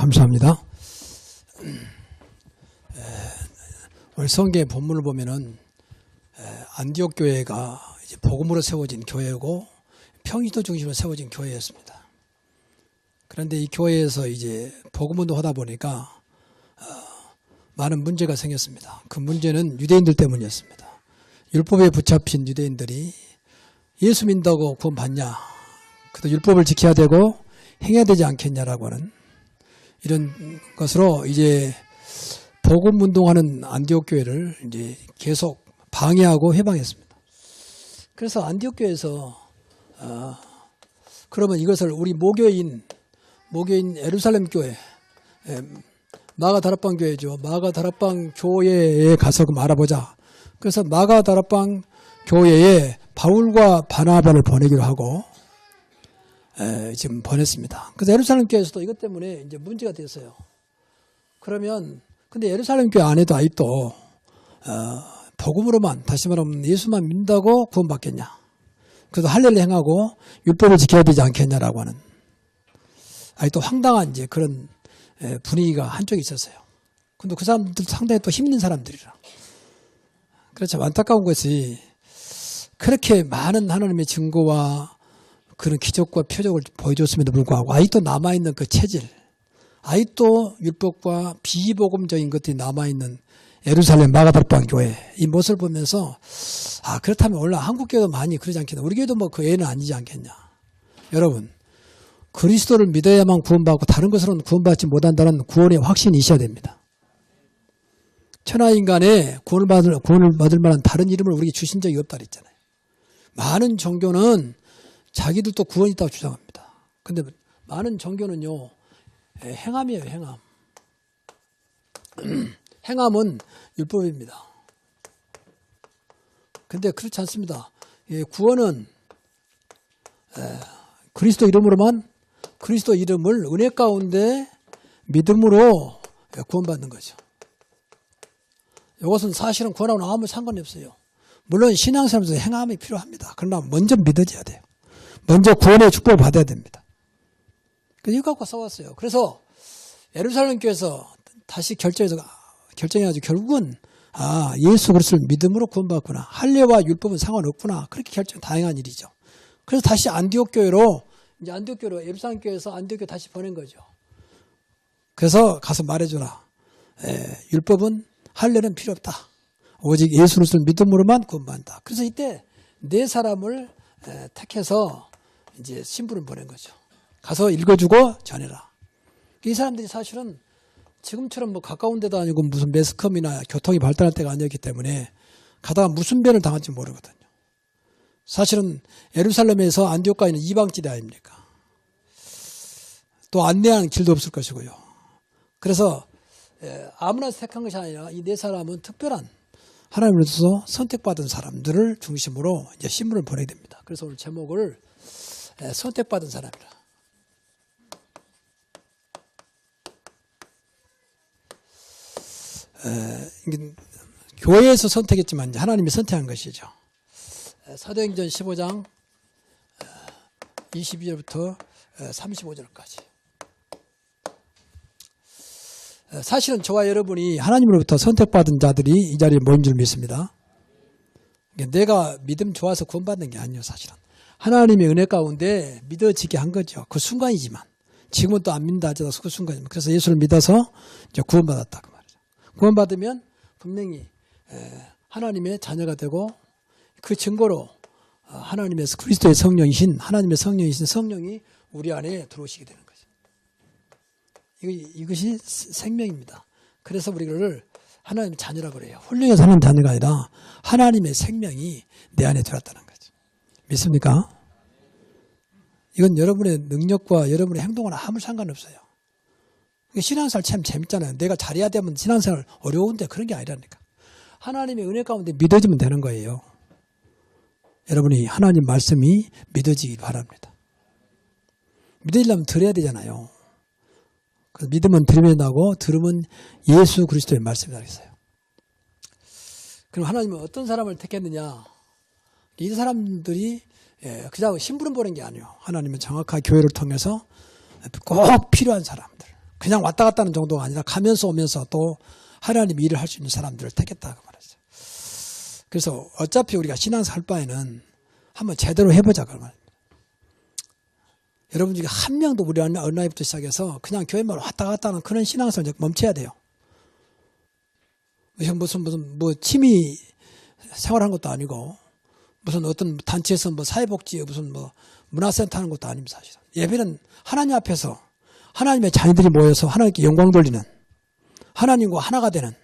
감사합니다. 오늘 성경의 본문을 보면은 안디옥 교회가 이제 복음으로 세워진 교회고 평신도 중심으로 세워진 교회였습니다. 그런데 이 교회에서 이제 복음 운동하다 보니까 많은 문제가 생겼습니다. 그 문제는 유대인들 때문이었습니다. 율법에 붙잡힌 유대인들이 예수 믿는다고 구원 받냐? 그래도 율법을 지켜야 되고 행해야 되지 않겠냐라고 하는 이런 것으로 이제 복음 운동하는 안디옥 교회를 이제 계속 방해하고 해방했습니다. 그래서 안디옥 교회에서 그러면 이것을 우리 모교인 예루살렘 교회, 마가 다락방 교회죠. 마가 다락방 교회에 가서 좀 알아보자. 그래서 마가 다락방 교회에 바울과 바나바를 보내기로 하고 지금 보냈습니다. 그래서 예루살렘 교회에서도 이것 때문에 이제 문제가 됐어요. 그러면 근데 예루살렘 교회 안에도 아직도 복음으로만, 다시 말하면 예수만 믿는다고 구원받겠냐? 그래도 할례를 행하고 율법을 지켜야 되지 않겠냐라고 하는 아직도 황당한 이제 그런 분위기가 한쪽에 있었어요. 근데 그 사람들 상당히 또 힘 있는 사람들이라. 그렇죠. 안타까운 것이 그렇게 많은 하나님의 증거와 그런 기적과 표적을 보여줬음에도 불구하고 아직도 남아있는 그 체질, 아직도 율법과 비복음적인 것들이 남아있는 예루살렘 마가다락방 교회 이 모습을 보면서 그렇다면 원래 한국 교회도 많이 그러지 않겠나, 우리 교회도 뭐 그 애는 아니지 않겠냐. 여러분, 그리스도를 믿어야만 구원받고 다른 것으로는 구원받지 못한다는 구원의 확신이 있어야 됩니다. 천하인간에 구원을 받을 만한 다른 이름을 우리에게 주신 적이 없다 그랬잖아요. 많은 종교는 자기들도 구원이 있다고 주장합니다. 근데 많은 종교는요, 행함이에요, 행함. 행함은 율법입니다. 근데 그렇지 않습니다. 구원은 그리스도 이름으로만, 그리스도 이름을 은혜 가운데 믿음으로 구원받는 거죠. 이것은 사실은 구원하고는 아무 상관이 없어요. 물론 신앙생활에서 행함이 필요합니다. 그러나 먼저 믿어져야 돼요. 먼저 구원의 축복을 받아야 됩니다. 이거 갖고 싸웠어요. 그래서 예루살렘 교회에서 다시 결정해가지고 결국은 예수 그리스도를 믿음으로 구원받구나. 할례와 율법은 상관없구나. 그렇게 결정 다양한 일이죠. 그래서 다시 안디옥 교회로 예루살렘 교회에서 안디옥 교회 다시 보낸 거죠. 그래서 가서 말해주라. 율법은 할례는 필요 없다. 오직 예수 그리스도를 믿음으로만 구원받는다. 그래서 이때 네 사람을 택해서 이제 신부를 보낸 거죠. 가서 읽어주고 전해라. 이 사람들이 사실은 지금처럼 뭐 가까운 데도 아니고 무슨 매스컴이나 교통이 발달할 때가 아니었기 때문에 가다가 무슨 변을 당할지 모르거든요. 사실은 예루살렘에서 안디옥까지는 이방지대 아닙니까? 또 안내하는 길도 없을 것이고요. 그래서 아무나 택한 것이 아니라 이 네 사람은 특별한 하나님으로서 선택받은 사람들을 중심으로 이제 신문을 보내게 됩니다. 그래서 오늘 제목을 선택받은 사람이라. 교회에서 선택했지만 하나님이 선택한 것이죠. 사도행전 15장 22절부터 35절까지. 사실은 저와 여러분이 하나님으로부터 선택받은 자들이 이 자리에 모인 줄 믿습니다. 내가 믿음 좋아서 구원받는 게 아니에요. 사실은 하나님의 은혜 가운데 믿어지게 한 거죠. 그 순간이지만, 지금은 또 안 믿는다 하더라도 그 순간이지만, 그래서 예수를 믿어서 이제 구원받았다 그 말이죠. 구원받으면 분명히 하나님의 자녀가 되고, 그 증거로 하나님의 그리스도의 성령이신, 하나님의 성령이신 성령이 우리 안에 들어오시게 되는 거죠. 이것이 생명입니다. 그래서 우리를 하나님의 자녀라고 그래요. 훌륭해서 하나님 자녀가 아니라 하나님의 생명이 내 안에 들어왔다는 거죠. 믿습니까? 이건 여러분의 능력과 여러분의 행동과는 아무 상관없어요. 신앙생활 참 재밌잖아요. 내가 잘해야 되면 신앙생활 어려운데 그런 게 아니라니까. 하나님의 은혜 가운데 믿어지면 되는 거예요. 여러분이 하나님 말씀이 믿어지기 바랍니다. 믿으려면 들어야 되잖아요. 그래서 믿으면 들으면 나고, 들으면 예수 그리스도의 말씀이라고 했어요. 그럼 하나님은 어떤 사람을 택했느냐? 이 사람들이 그냥 심부름 보낸 게 아니에요. 하나님은 정확하게 교회를 통해서 꼭 필요한 사람들, 그냥 왔다 갔다 하는 정도가 아니라 가면서 오면서 또 하나님 일을 할 수 있는 사람들을 택했다 그 말이죠. 그래서 어차피 우리가 신앙생활 할 바에는 한번 제대로 해보자 그 말입니다. 여러분 중에 한 명도 우리 언라인부터 시작해서 그냥 교회만 왔다 갔다 하는 그런 신앙생활 멈춰야 돼요. 무슨 취미 생활한 것도 아니고 무슨 어떤 단체에서 사회복지 무슨 문화센터 하는 것도 아닙니다. 사실은 예배는 하나님 앞에서 하나님의 자녀들이 모여서 하나님께 영광 돌리는, 하나님과 하나가 되는,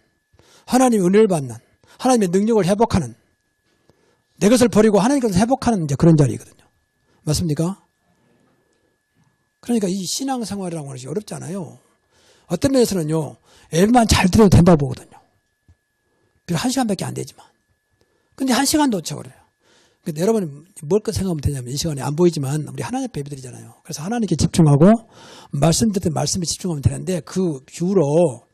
하나님의 은혜를 받는, 하나님의 능력을 회복하는, 내 것을 버리고 하나님 것을 회복하는 이제 그런 자리거든요. 맞습니까? 그러니까 이 신앙생활이라고 하는 것이 어렵지 않아요. 어떤 면에서는요, 예배만 잘 드려도 된다고 보거든요. 비록 1시간밖에 안 되지만. 근데 1시간도 채워요. 근데 여러분이 뭘 생각하면 되냐면 이 시간에 안 보이지만 우리 하나님 앞에 예배드리잖아요. 그래서 하나님께 집중하고 말씀 듣던 말씀에 집중하면 되는데 그 이후로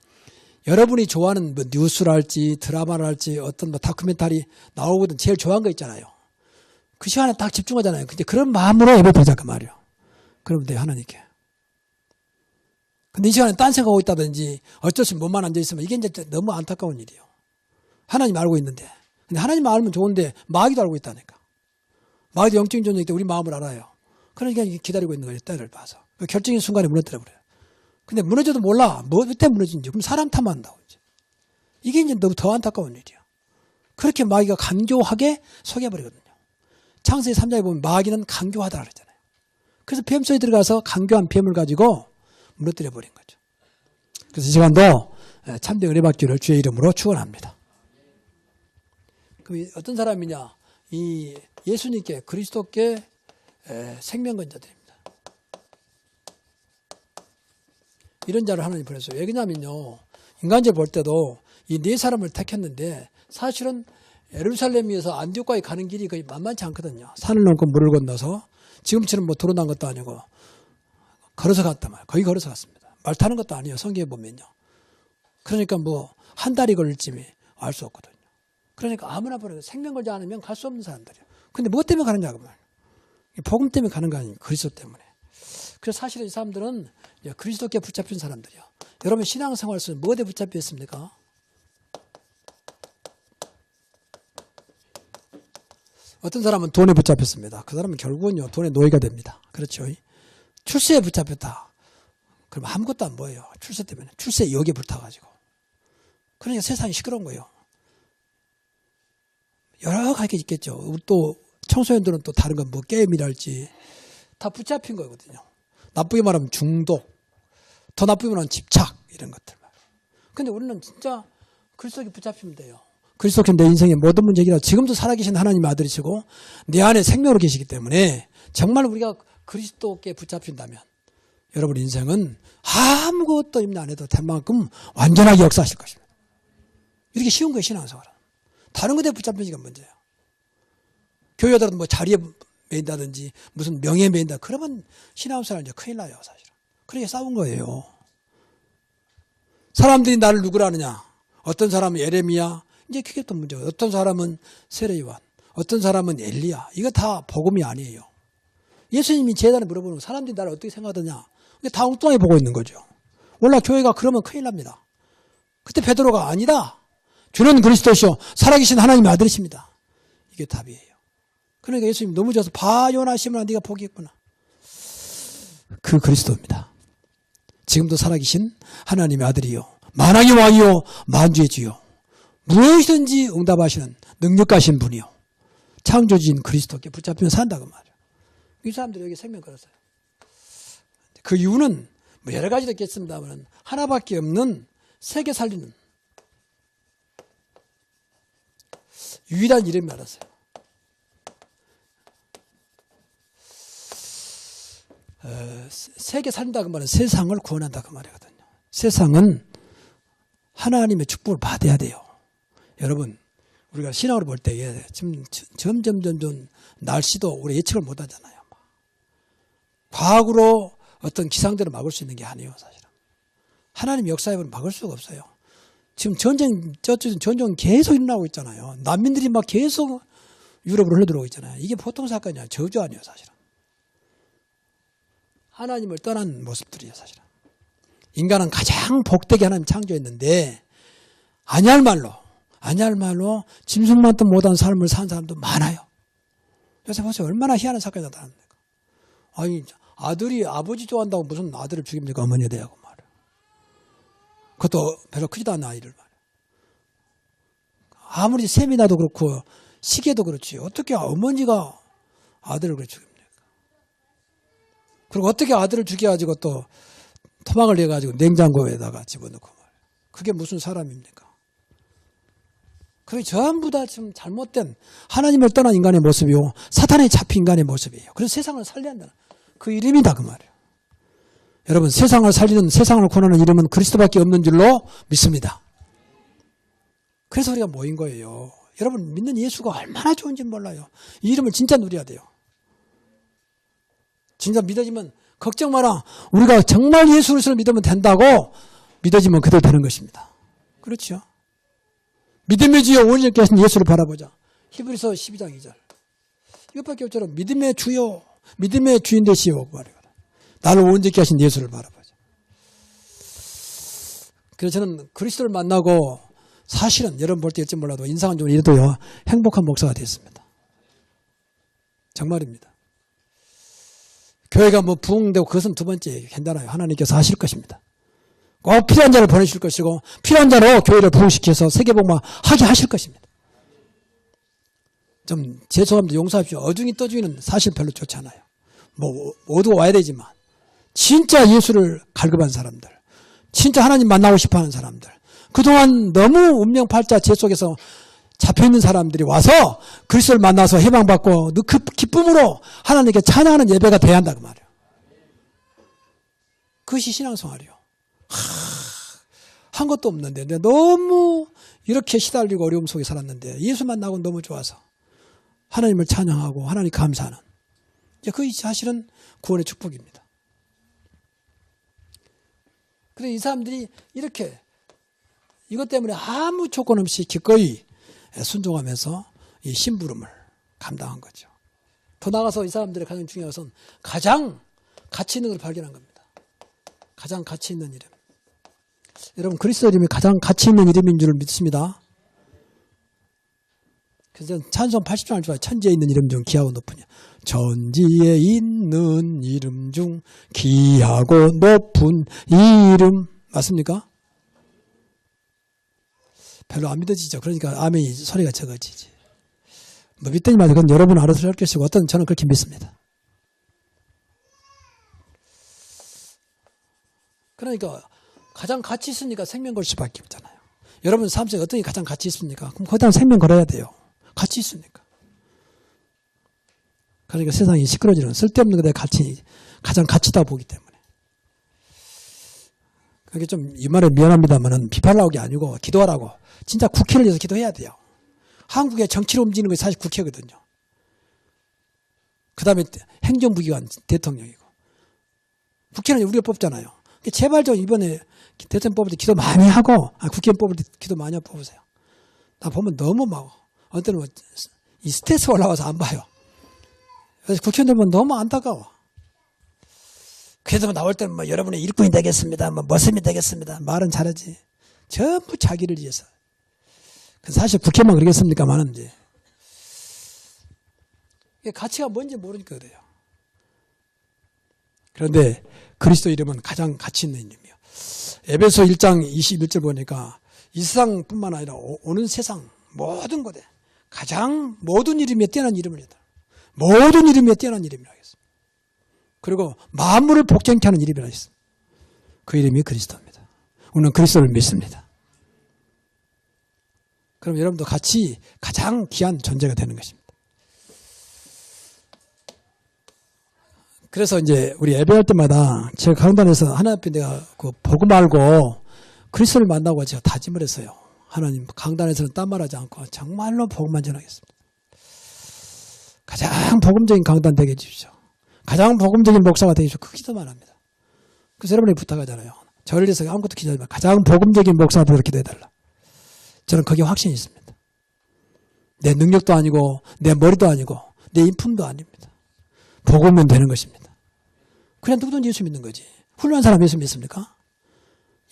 여러분이 좋아하는 뉴스랄지 드라마랄지 어떤 다큐멘터리 나오거든 제일 좋아하는 거 있잖아요. 그 시간에 딱 집중하잖아요. 근데 그런 마음으로 예배드리자 그 말이에요. 그러면 돼요, 하나님께. 근데 이 시간에 딴 생각하고 있다든지 어쩔 수 없이 몸만 앉아있으면 이게 이제 너무 안타까운 일이에요. 하나님 알고 있는데. 근데 하나님 알면 좋은데 마귀도 알고 있다니까. 마귀도 영적인 존재이기 때문에 우리 마음을 알아요. 그러니까 기다리고 있는 거예요, 때를 봐서. 결정적인 순간에 무너뜨려버려요. 근데 무너져도 몰라. 뭐 때문에 무너진지. 그럼 사람 탓한다고. 이게 이제 너무 더 안타까운 일이야. 그렇게 마귀가 간교하게 속여버리거든요. 창세기 3장에 보면 마귀는 간교하다 그랬잖아요. 그래서 뱀 속에 들어가서 간교한 뱀을 가지고 무너뜨려버린 거죠. 그래서 이 시간도 참된 은혜 받기를 주의 이름으로 축원합니다. 그 어떤 사람이냐? 이 예수님께 그리스도께 생명건자들입니다. 이런 자를 하나님 보냈어요. 왜냐면요, 인간적으로 볼 때도 이 네 사람을 택했는데 사실은 예루살렘에서 안디옥까지 가는 길이 거의 만만치 않거든요. 산을 넘고 물을 건너서 지금처럼 도로 난 것도 아니고 걸어서 갔단 말이에요. 거의 걸어서 갔습니다. 말 타는 것도 아니에요. 성경에 보면요. 그러니까 한 달이 걸릴지 알 수 없거든요. 그러니까 아무나 보내도 생명 걸지 않으면 갈 수 없는 사람들이에요. 근데 무엇 때문에 가느냐고 말이에요. 복음 때문에 가는 거 아니에요. 그리스도 때문에. 그래서 사실은 이 사람들은 그리스도께 붙잡힌 사람들이요. 여러분 신앙생활 속에 뭐에 붙잡혀 있습니까? 어떤 사람은 돈에 붙잡혔습니다. 그 사람은 결국은요 돈의 노예가 됩니다. 그렇죠? 출세에 붙잡혔다. 그럼 아무것도 안 보여요. 출세 때문에. 출세 여기에 붙어가지고. 그러니까 세상이 시끄러운 거예요. 여러 가지 있겠죠. 또 청소년들은 또 다른 건 게임이랄지 다 붙잡힌 거거든요. 나쁘게 말하면 중독, 더 나쁘게 말하면 집착 이런 것들. 근데 우리는 진짜 그리스도께 붙잡히면 돼요. 그리스도께 내 인생의 모든 문제 해결하고 지금도 살아계신 하나님의 아들이시고 내 안에 생명으로 계시기 때문에 정말 우리가 그리스도께 붙잡힌다면 여러분 인생은 아무것도 임나 안 해도 될 만큼 완전하게 역사하실 것입니다. 이렇게 쉬운 거예요, 신앙생활은. 다른 것에 붙잡히니까 문제예요. 교회들은 자리에 매인다든지 무슨 명예에 매인다. 그러면 신앙생활은 이제 큰일 나요, 사실은. 그렇게 싸운 거예요. 사람들이 나를 누구라 하느냐. 어떤 사람은 예레미야. 이제 그게 또 문제예요. 어떤 사람은 세례요한. 어떤 사람은 엘리야. 이거 다 복음이 아니에요. 예수님이 제단에 물어보는 사람들이 나를 어떻게 생각하느냐. 다 엉뚱하게 보고 있는 거죠. 원래 교회가 그러면 큰일 납니다. 그때 베드로가 아니다. 주는 그리스도시요 살아계신 하나님의 아들이십니다. 이게 답이에요. 그러니까 예수님 너무 좋아서 바요나 시몬아 네가 포기했구나. 그 그리스도입니다. 지금도 살아계신 하나님의 아들이요 만왕의 왕이요 만주의 주요 무엇이든지 응답하시는 능력 가신 분이요 창조주인 그리스도께 붙잡히면 산다고 말이에요. 이 사람들이 여기 생명 걸었어요. 그 이유는 여러 가지도 있겠습니다만 하나밖에 없는 세계 살리는 유일한 이름이 알았어요. 세계 살린다고 말은 세상을 구원한다 그 말이거든요. 세상은 하나님의 축복을 받아야 돼요. 여러분 우리가 신앙으로 볼 때 지금 점점 날씨도 우리 예측을 못 하잖아요. 과학으로 어떤 기상들을 막을 수 있는 게 아니에요, 사실은. 하나님 역사에 보면 막을 수가 없어요. 지금 전쟁 계속 일어나고 있잖아요. 난민들이 막 계속 유럽으로 흘러들어오고 있잖아요. 이게 보통 사건이 아니에요. 저주 아니에요, 사실은. 하나님을 떠난 모습들이에요, 사실은. 인간은 가장 복되게 하나님 창조했는데 아니할 말로 짐승만도 못한 삶을 사는 사람도 많아요. 요새 보세요. 얼마나 희한한 사건이 나타납니까? 아니 아들이 아버지 좋아한다고 무슨 아들을 죽입니까? 어머니에 대하고 말이에요. 그것도 별로 크지도 않은 아이를 말이에요. 아무리 셈이 나도 그렇고 시계도 그렇지. 어떻게 어머니가 아들을 그렇게 죽입니까? 그리고 어떻게 아들을 죽여가지고 또 토막을 내가지고 냉장고에다가 집어넣고 말이에요. 그게 무슨 사람입니까? 그게 전부 다 지금 잘못된 하나님을 떠난 인간의 모습이고 사탄에 잡힌 인간의 모습이에요. 그래서 세상을 살려야 한다는 그 이름이다 그 말이에요. 여러분 세상을 살리는 세상을 구원하는 이름은 그리스도밖에 없는 줄로 믿습니다. 그래서 우리가 모인 거예요. 여러분 믿는 예수가 얼마나 좋은지 몰라요. 이 이름을 진짜 누려야 돼요. 진짜 믿어지면 걱정 마라. 우리가 정말 예수 그리스도를 믿으면 된다고 믿어지면 그대로 되는 것입니다. 그렇죠? 믿음의 주여 온전케 하신 예수를 바라보자. 히브리서 12장 2절. 이것밖에 없잖아. 믿음의 주여, 믿음의 주인 되시오. 나를 온전케 하신 예수를 바라보자. 그래서 저는 그리스도를 만나고 사실은 여러분 볼 때 일지 몰라도 인상은 좀 이래도요 행복한 목사가 됐습니다. 정말입니다. 교회가 뭐 부흥되고 그것은 두 번째 괜찮아요. 하나님께서 하실 것입니다. 꼭 필요한 자를 보내실 것이고 필요한 자로 교회를 부흥시켜서 세계복음화 하게 하실 것입니다. 좀 죄송합니다. 용서하십시오. 어중이 떠중이는 사실 별로 좋지 않아요. 뭐 모두가 와야 되지만 진짜 예수를 갈급한 사람들, 진짜 하나님 만나고 싶어하는 사람들, 그동안 너무 운명팔자 죄 속에서 잡혀있는 사람들이 와서 그리스도를 만나서 해방받고 그 기쁨으로 하나님께 찬양하는 예배가 돼야 한다 그 말이에요. 그것이 신앙생활이에요. 한 것도 없는데 내가 너무 이렇게 시달리고 어려움 속에 살았는데 예수 만나고 너무 좋아서 하나님을 찬양하고 하나님 감사하는 그것이 사실은 구원의 축복입니다. 그래서 이 사람들이 이렇게 이것 때문에 아무 조건 없이 기꺼이 순종하면서 이 심부름을 감당한 거죠. 더 나아가서 이 사람들의 가장 중요한 것은 가장 가치 있는 걸 발견한 겁니다. 가장 가치 있는 이름. 여러분 그리스도 이름이 가장 가치 있는 이름인 줄 믿습니다. 그래서 찬송 80장을 좋아해요. 천지에 있는 이름 중 귀하고 높으냐. 천지에 있는 이름 중 귀하고 높은 이름. 맞습니까? 별로 안 믿어지죠. 그러니까 아멘이 소리가 적어지지. 뭐 믿더니 말이야. 그건 여러분 알아서 할 것이고 어떤 저는 그렇게 믿습니다. 그러니까 가장 가치 있으니까 생명 걸 수밖에 없잖아요. 여러분 삶 속에 어떤 게 가장 가치 있습니까? 그럼 거기다 생명 걸어야 돼요. 가치 있으니까. 그러니까 세상이 시끄러지는 쓸데없는 것에 가장 가치다 보기 때문에. 그게 좀 이 말에 미안합니다만은 비판하라고 게 아니고 기도하라고. 진짜 국회를 위해서 기도해야 돼요. 한국의 정치를 움직이는 것이 사실 국회거든요. 그 다음에 행정부기관 대통령이고. 국회는 우리가 뽑잖아요. 제발 좀 이번에 대통령 뽑을 때 기도 많이 하고 국회의원 뽑을 때 기도 많이 뽑으세요. 나 보면 너무 막 어떤 때는 이 스트레스 올라와서 안 봐요. 그래서 국회의원들 보면 너무 안타까워. 그래서 나올 때는 뭐 여러분의 일꾼이 되겠습니다. 뭐 머슴이 되겠습니다. 말은 잘하지. 전부 자기를 위해서. 사실 국회만 그러겠습니까만은 이제 가치가 뭔지 모르니까 그래요. 그런데 그리스도 이름은 가장 가치 있는 이름이에요. 에베소 1장 21절 보니까 이 세상뿐만 아니라 오는 세상 모든 곳에 가장 모든 이름에 뛰어난 이름을 했다. 모든 이름에 뛰어난 이름이라 했습니다. 그리고 만물을 복종케 하는 이름이라 했습니다. 그 이름이 그리스도입니다. 우리는 그리스도를 믿습니다. 그럼 여러분도 같이 가장 귀한 존재가 되는 것입니다. 그래서 이제 우리 예배할 때마다 제가 강단에서 하나님 앞에 내가 그 복음 알고 그리스도를 만나고 제가 다짐을 했어요. 하나님 강단에서는 딴 말하지 않고 정말로 복음만 전하겠습니다. 가장 복음적인 강단 되게 해주십시오. 가장 복음적인 목사가 되게 해주십시오. 그 기도만 합니다. 그래서 여러분이 부탁하잖아요. 저를 위해서 아무것도 기도하지 마. 가장 복음적인 목사가 되도록 기도해달라. 저는 거기에 확신이 있습니다. 내 능력도 아니고 내 머리도 아니고 내 인품도 아닙니다. 복음면 되는 것입니다. 그냥 누구든지 예수 믿는 거지. 훌륭한 사람 예수 믿습니까?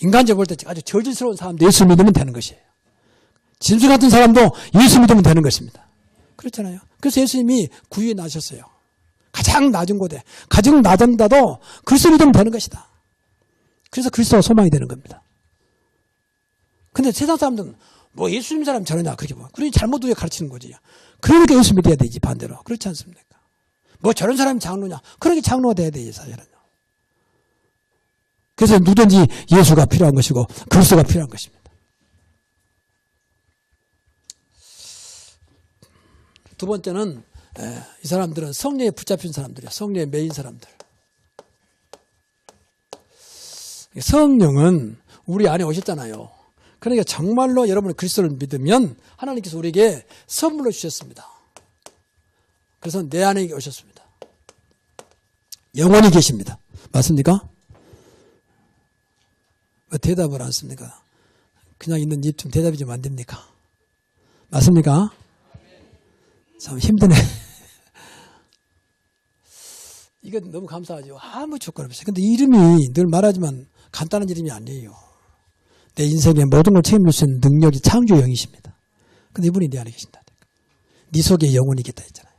인간적으로 볼 때 아주 저질스러운 사람도 예수 믿으면 되는 것이에요. 짐승 같은 사람도 예수 믿으면 되는 것입니다. 그렇잖아요. 그래서 예수님이 구유에 나셨어요. 가장 낮은 곳에, 가장 낮은 데도 그리스도 믿으면 되는 것이다. 그래서 그리스도가 소망이 되는 겁니다. 근데 세상 사람들은 뭐 예수 믿는 사람 저러냐 그렇게 봐. 그러니 잘못 우리가 가르치는 거지. 그러니까 예수 믿어야 되지 반대로. 그렇지 않습니까? 뭐 저런 사람이 장로냐. 그러니까 장로가 돼야 되지 사실은. 그래서 누구든지 예수가 필요한 것이고 그리스도가 필요한 것입니다. 두 번째는 이 사람들은 성령에 붙잡힌 사람들이야. 성령에 매인 사람들. 성령은 우리 안에 오셨잖아요. 그러니까 정말로 여러분이 그리스도를 믿으면 하나님께서 우리에게 선물로 주셨습니다. 그래서 내 안에 오셨습니다. 영원히 계십니다. 맞습니까? 왜 대답을 안 씁니까? 그냥 있는 입 좀 대답이 좀 안 됩니까? 맞습니까? 참 힘드네. 이건 너무 감사하죠. 아무 조건 없어요. 근데 이름이 늘 말하지만 간단한 이름이 아니에요. 내 인생의 모든 걸 책임질 수 있는 능력이 창조의 영이십니다. 근데 이분이 내 안에 계신다. 네 속에 영혼이 있겠다 했잖아요.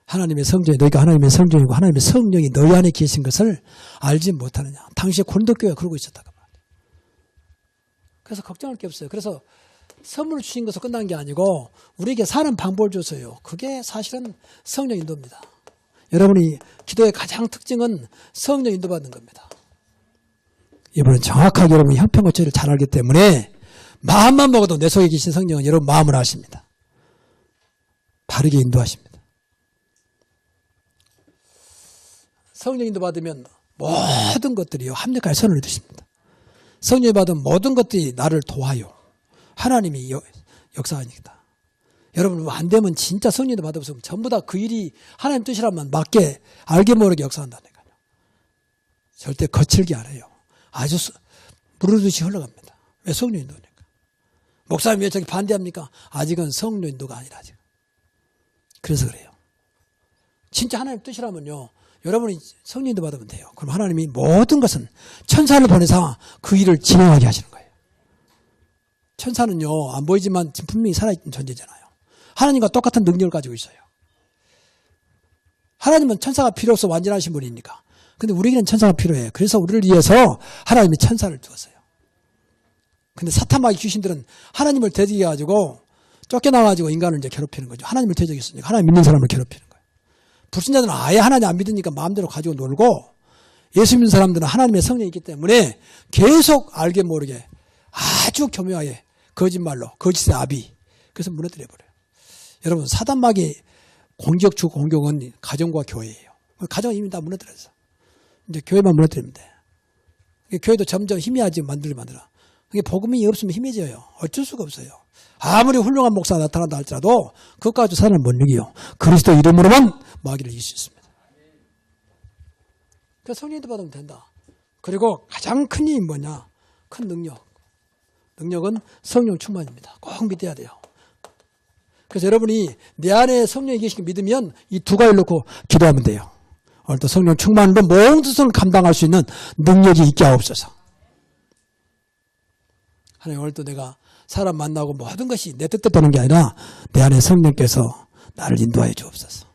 하나님의 성전이 너희가 하나님의 성전이고 하나님의 성령이 너희 안에 계신 것을 알지 못하느냐. 당시에 고린도교회가 그러고 있었다고 말이에요. 그래서 걱정할 게 없어요. 그래서 선물을 주신 것으로 끝난 게 아니고 우리에게 사는 방법을 줬어요. 그게 사실은 성령 인도입니다. 여러분이 기도의 가장 특징은 성령 인도받는 겁니다. 이번엔 정확하게 여러분이 형편과 죄를 잘 알기 때문에 마음만 먹어도 내 속에 계신 성령은 여러분 마음을 아십니다. 바르게 인도하십니다. 성령 인도 받으면 모든 것들이요 합력할 선을 이루십니다. 성령 받으면 모든 것들이 나를 도와요. 하나님이 역사하니까. 여러분 안 되면 진짜 성령 인도 받으면 전부 다 그 일이 하나님 뜻이라면 맞게 알게 모르게 역사한다니까요. 절대 거칠게 안 해요. 아주 무르듯이 흘러갑니다. 왜 성령 인도니까. 목사님 왜 저기 반대합니까? 아직은 성령 인도가 아니라 아직. 그래서 그래요. 진짜 하나님 뜻이라면요. 여러분이 성령 인도 받으면 돼요. 그럼 하나님이 모든 것은 천사를 보내서 그 일을 진행하게 하시는 거예요. 천사는요. 안 보이지만 지금 분명히 살아있는 존재잖아요. 하나님과 똑같은 능력을 가지고 있어요. 하나님은 천사가 필요 없어 완전하신 분이니까. 근데 우리에게는 천사가 필요해요. 그래서 우리를 위해서 하나님이 천사를 두었어요. 근데 사탄마귀 귀신들은 하나님을 대적해가지고 쫓겨나가지고 인간을 이제 괴롭히는 거죠. 하나님을 대적했으니까 하나님 믿는 사람을 괴롭히는 거예요. 불신자들은 아예 하나님 안 믿으니까 마음대로 가지고 놀고 예수 믿는 사람들은 하나님의 성령이 있기 때문에 계속 알게 모르게 아주 교묘하게 거짓말로 거짓의 아비 그래서 무너뜨려버려요. 여러분 사단마귀 공격 주 공격은 가정과 교회예요. 가정은 이미 다 무너뜨렸어. 이제 교회만 무너뜨리면 돼. 교회도 점점 희미하지 만들어. 그게 복음이 없으면 희미해져요. 어쩔 수가 없어요. 아무리 훌륭한 목사가 나타난다 할지라도 그것까지 사람을 못 이기요. 그리스도 이름으로만 마귀를 이길 수 있습니다. 그래서 성령도 받으면 된다. 그리고 가장 큰 힘이 뭐냐? 큰 능력. 능력은 성령 충만입니다. 꼭 믿어야 돼요. 그래서 여러분이 내 안에 성령이 계시게 믿으면 이 두 가지를 놓고 기도하면 돼요. 오늘도 성령 충만으로 모든 것을 감당할 수 있는 능력이 있게 하옵소서. 하나님 오늘도 내가 사람 만나고 모든 것이 내 뜻대로 되는 게 아니라 내 안에 성령께서 나를 인도하여 주옵소서.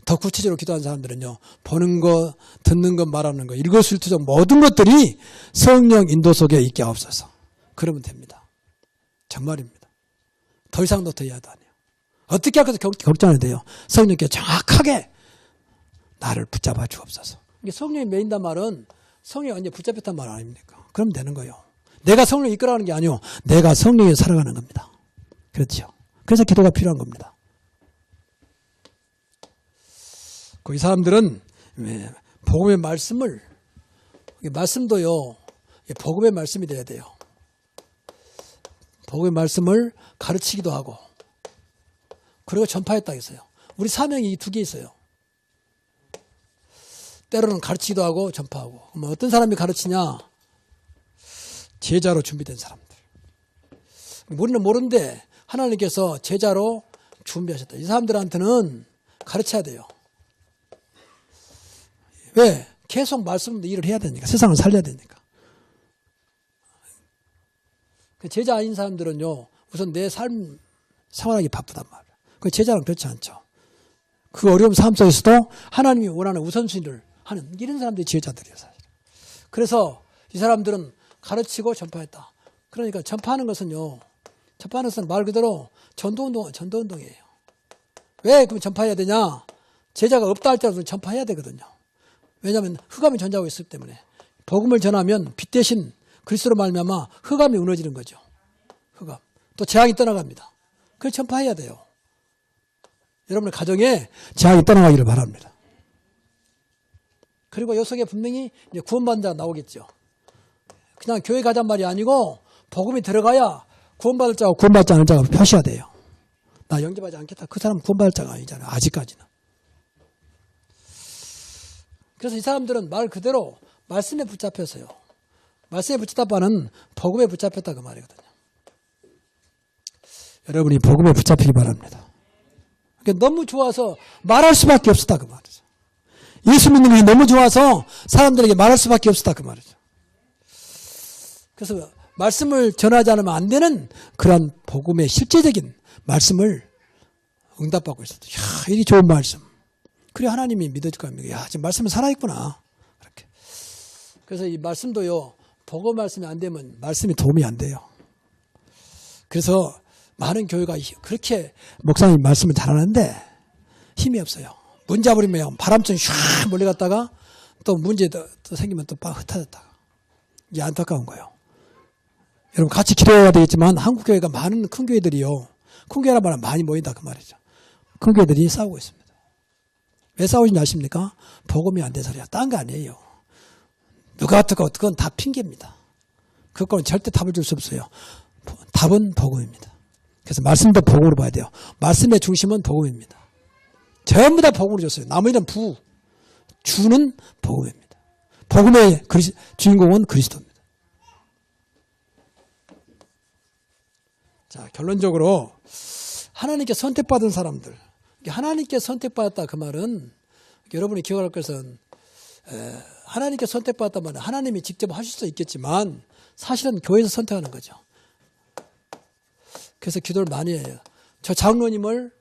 더 구체적으로 기도하는 사람들은요. 보는 것, 듣는 것, 말하는 것, 일거수일투족 모든 것들이 성령 인도 속에 있게 하옵소서. 그러면 됩니다. 정말입니다. 더 이상 더 이하도 아니에요. 어떻게 할까 걱정 안 해도 돼요. 성령께 정확하게 나를 붙잡아 주옵소서. 이게 성령이 메인단 말은 성령이 완전히 붙잡혔단 말 아닙니까? 그러면 되는 거예요. 내가 성령을 이끌어가는 게 아니고 내가 성령에 살아가는 겁니다. 그렇죠. 그래서 기도가 필요한 겁니다. 이 사람들은 복음의 말씀을 말씀도요. 복음의 말씀이 돼야 돼요. 복음의 말씀을 가르치기도 하고 그리고 전파했다 했어요. 우리 사명이 이 두 개 있어요. 때로는 가르치기도 하고 전파하고. 그럼 어떤 사람이 가르치냐? 제자로 준비된 사람들. 우리는 모르는데 하나님께서 제자로 준비하셨다. 이 사람들한테는 가르쳐야 돼요. 왜? 계속 말씀으로 일을 해야 되니까. 세상을 살려야 되니까. 그 제자 아닌 사람들은요, 우선 내 삶 생활하기 바쁘단 말이에요. 그 제자는 그렇지 않죠. 그 어려운 삶 속에서도 하나님이 원하는 우선순위를 하는 이런 사람들이 제자들이에요, 사실. 그래서 이 사람들은 가르치고 전파했다. 그러니까 전파하는 것은요, 전파하는 것은 말 그대로 전도운동이에요. 왜 그럼 전파해야 되냐? 제자가 없다 할때라도 전파해야 되거든요. 왜냐하면 흑암이 존재하고 있기 때문에. 복음을 전하면 빛 대신 그리스도로 말미암아 흑암이 무너지는 거죠. 흑암. 또 재앙이 떠나갑니다. 그걸 전파해야 돼요. 여러분의 가정에 재앙이 떠나가기를 바랍니다. 그리고 요 속에 분명히 이제 구원받은 자가 나오겠죠. 그냥 교회 가잔 말이 아니고 복음이 들어가야 구원받을 자와 구원받지 않을 자가 표시가 돼요. 나 영접하지 않겠다. 그 사람은 구원받을 자가 아니잖아요. 아직까지는. 그래서 이 사람들은 말 그대로 말씀에 붙잡혔어요. 말씀에 붙잡다는 복음에 붙잡혔다 그 말이거든요. 여러분이 복음에 붙잡히기 바랍니다. 그러니까 너무 좋아서 말할 수밖에 없었다 그 말이죠. 예수 믿는 것이 너무 좋아서 사람들에게 말할 수밖에 없었다 그 말이죠. 그래서 말씀을 전하지 않으면 안 되는 그런 복음의 실제적인 말씀을 응답받고 있었다. 이야, 이 좋은 말씀. 그래 하나님이 믿어줄 겁니다. 야, 지금 말씀은 살아있구나. 그렇게. 그래서 이 말씀도요, 복음 말씀이 안 되면 말씀이 도움이 안 돼요. 그래서 많은 교회가 그렇게 목사님 말씀을 잘하는데 힘이 없어요. 문 잡으면 바람처럼 슉 몰려갔다가 또 문제 또 생기면 또 빵 흩어졌다가. 이게 안타까운 거예요. 여러분 같이 기도해야 되겠지만 한국 교회가 많은 큰 교회들이요. 큰 교회란 말은 많이 모인다 그 말이죠. 큰 교회들이 싸우고 있습니다. 왜 싸우는지 아십니까? 복음이 안 돼서야. 딴 거 아니에요. 누가 어떻고 그건 다 핑계입니다. 그건 절대 답을 줄 수 없어요. 답은 복음입니다. 그래서 말씀도 복음으로 봐야 돼요. 말씀의 중심은 복음입니다. 전부 다 복음으로 줬어요. 나머지는 주는 복음입니다. 복음의 주인공은 그리스도입니다. 자, 결론적으로 하나님께 선택받은 사람들, 하나님께 선택받았다 그 말은 여러분이 기억할 것은 하나님께 선택받았단 말은 하나님이 직접 하실 수도 있겠지만 사실은 교회에서 선택하는 거죠. 그래서 기도를 많이 해요. 저 장로님을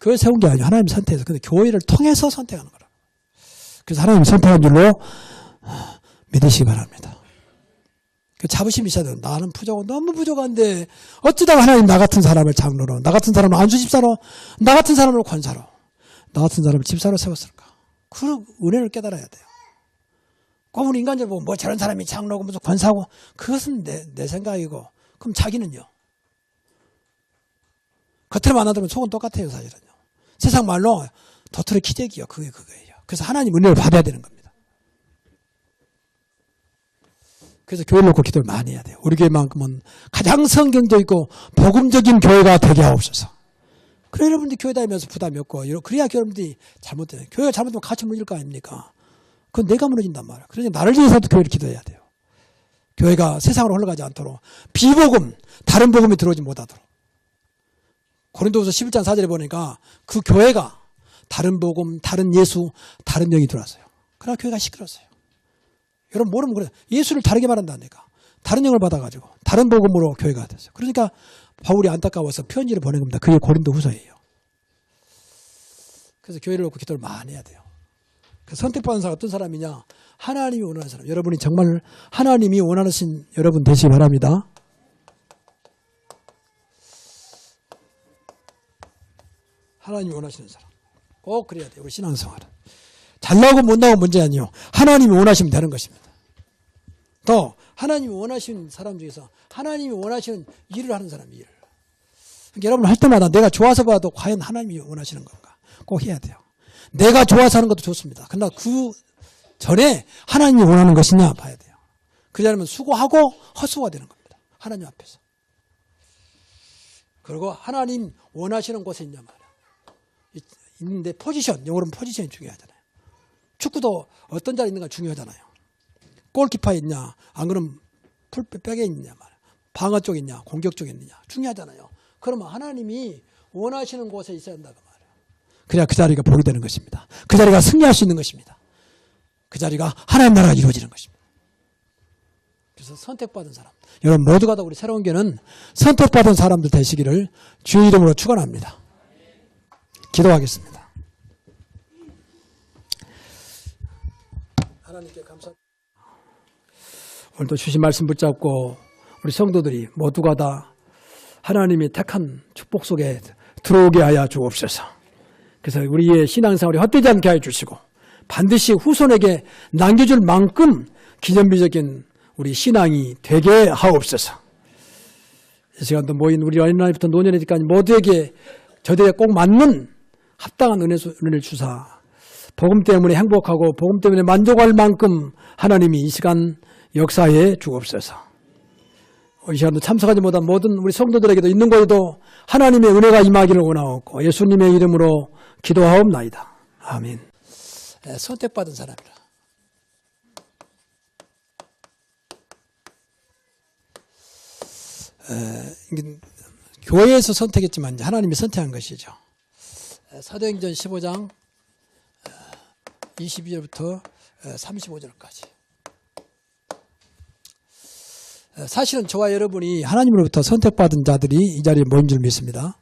교회 세운 게 아니에요. 하나님 선택해서. 근데 교회를 통해서 선택하는 거라. 그래서 하나님 선택한 줄로 믿으시기 바랍니다. 그 자부심이 있어야 돼요. 나는 너무 부족한데 어쩌다가 하나님 나 같은 사람을 장로로, 나 같은 사람을 안수집사로, 나 같은 사람을 권사로, 나 같은 사람을 집사로 세웠을까? 그 은혜를 깨달아야 돼요. 꼭 우리 인간적으로 보면 뭐 저런 사람이 장로고 무슨 권사고 그것은 내 생각이고 그럼 자기는요. 겉으로만 하더라도 속은 똑같아요 사실은요. 세상 말로 도토리 키재기요. 그게 그거예요. 그래서 하나님 은혜를 받아야 되는 겁니다. 그래서 교회를 놓고 기도를 많이 해야 돼요. 우리 교회만큼은 가장 성경적이고 복음적인 교회가 되게 하옵소서. 그래 여러분들이 교회 다니면서 부담이 없고 그래야 여러분들이 잘못돼요. 교회가 잘못되면 같이 무너질 거 아닙니까? 그건 내가 무너진단 말이에요. 그러니까 나를 위해서도 교회를 기도해야 돼요. 교회가 세상으로 흘러가지 않도록 비복음, 다른 복음이 들어오지 못하도록. 고린도후서 11장 4절에 보니까 그 교회가 다른 복음, 다른 예수, 다른 영이 들어왔어요. 그러나 교회가 시끄러웠어요. 여러분 모르면 그래요. 예수를 다르게 말한다니까. 다른 영을 받아가지고 다른 복음으로 교회가 됐어요. 그러니까 바울이 안타까워서 편지를 보낸 겁니다. 그게 고린도후서예요. 그래서 교회를 놓고 기도를 많이 해야 돼요. 그 선택받은 사람 어떤 사람이냐? 하나님이 원하는 사람. 여러분이 정말 하나님이 원하신 여러분 되시기 바랍니다. 하나님이 원하시는 사람. 꼭 그래야 돼요. 우리 신앙생활은. 잘나고 못나고 문제 아니에요. 하나님이 원하시면 되는 것입니다. 또 하나님이 원하시는 사람 중에서 하나님이 원하시는 일을 하는 사람 일. 그러니까 여러분 할 때마다 내가 좋아서 봐도 과연 하나님이 원하시는 건가? 꼭 해야 돼요. 내가 좋아서 하는 것도 좋습니다. 그러나 그 전에 하나님이 원하는 것이냐 봐야 돼요. 그러지 않으면 수고하고 헛수고가 되는 겁니다. 하나님 앞에서. 그리고 하나님 원하시는 곳에 있냐 말이야. 있는데 포지션, 영어로는 포지션이 중요하잖아요. 축구도 어떤 자리에 있는가 중요하잖아요. 골키퍼에 있냐, 안 그러면 풀백에 있냐 말이야. 방어 쪽에 있냐, 공격 쪽에 있느냐 중요하잖아요. 그러면 하나님이 원하시는 곳에 있어야 한다고 말이에요. 그래야 그 자리가 복이 되는 것입니다. 그 자리가 승리할 수 있는 것입니다. 그 자리가 하나님 나라가 이루어지는 것입니다. 그래서 선택받은 사람. 여러분 모두가 다 우리 새로운 교회는 선택받은 사람들 되시기를 주의 이름으로 축원합니다. 기도하겠습니다. 하나님께 감사합니다. 오늘도 주신 말씀 붙잡고 우리 성도들이 모두가 다 하나님이 택한 축복 속에 들어오게 하여 주옵소서. 그래서 우리의 신앙생활이 헛되지 않게 하여 주시고 반드시 후손에게 남겨줄 만큼 기념비적인 우리 신앙이 되게 하옵소서. 이 시간도 모인 우리 어린아이부터 노년이까지 모두에게 저들에게 꼭 맞는 합당한 은혜를 주사 복음 때문에 행복하고 복음 때문에 만족할 만큼 하나님이 이 시간 역사해 주옵소서. 이 시간도 참석하지 못한 모든 우리 성도들에게도 있는 곳에도 하나님의 은혜가 임하기를 원하옵고 예수님의 이름으로 기도하옵나이다. 아멘. 선택받은 사람이라. 교회에서 선택했지만 하나님이 선택한 것이죠. 사도행전 15장 22절부터 35절까지. 사실은 저와 여러분이 하나님으로부터 선택받은 자들이 이 자리에 모인 줄 믿습니다.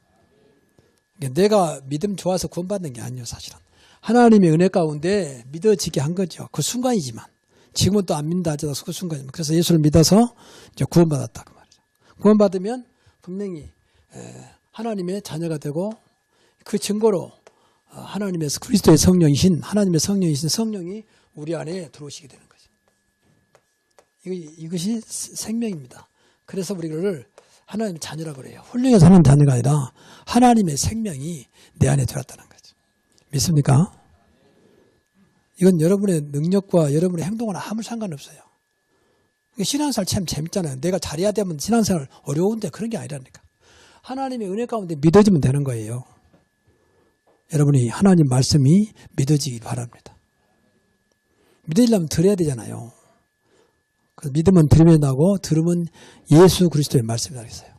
내가 믿음 좋아서 구원받는 게 아니에요. 사실은 하나님의 은혜 가운데 믿어지게 한 거죠. 그 순간이지만 지금은 또 안 믿는다 하더라도 그 순간이지만 그래서 예수를 믿어서 이제 구원받았다 그 말이죠. 구원받으면 분명히 하나님의 자녀가 되고 그 증거로 하나님의 그리스도의 성령이신 하나님의 성령이신 성령이 우리 안에 들어오시게 되는 거죠. 이것이 생명입니다. 그래서 우리를 하나님의 자녀라고 그래요. 훌륭해서 하는 자녀가 아니라 하나님의 생명이 내 안에 들어왔다는 거죠. 믿습니까? 이건 여러분의 능력과 여러분의 행동은 아무 상관없어요. 신앙생활 참 재밌잖아요. 내가 잘해야 되면 신앙생활 어려운데 그런 게 아니라니까. 하나님의 은혜 가운데 믿어지면 되는 거예요. 여러분이 하나님 말씀이 믿어지기 바랍니다. 믿으려면 들어야 되잖아요. 믿으면 들으면 나고 들으면 예수 그리스도의 말씀이 나겠어요.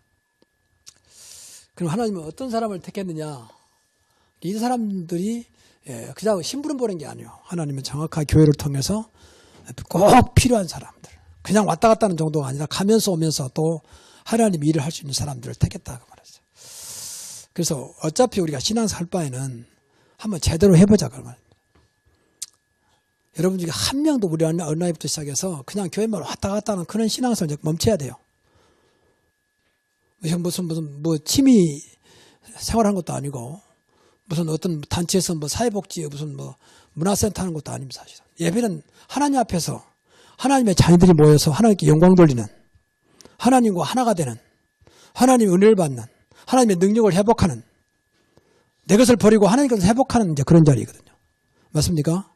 그럼 하나님은 어떤 사람을 택했느냐? 이 사람들이 그냥 심부름 보낸 게 아니에요. 하나님은 정확하게 교회를 통해서 꼭 필요한 사람들. 그냥 왔다 갔다 하는 정도가 아니라 가면서 오면서 또 하나님 일을 할 수 있는 사람들을 택했다고 말했어요. 그래서 어차피 우리가 신앙생활 할 바에는 한번 제대로 해보자 그 말입니다. 여러분 중에 한 명도 우리 어린아이부터 시작해서 그냥 교회만 왔다 갔다 하는 그런 신앙생활 멈춰야 돼요. 무슨 취미 생활하는 것도 아니고 무슨 어떤 단체에서 사회복지 무슨 문화센터 하는 것도 아닙니다. 사실은 예배는 하나님 앞에서 하나님의 자녀들이 모여서 하나님께 영광 돌리는 하나님과 하나가 되는 하나님의 은혜를 받는 하나님의 능력을 회복하는 내 것을 버리고 하나님 것을 회복하는 이제 그런 자리거든요. 맞습니까?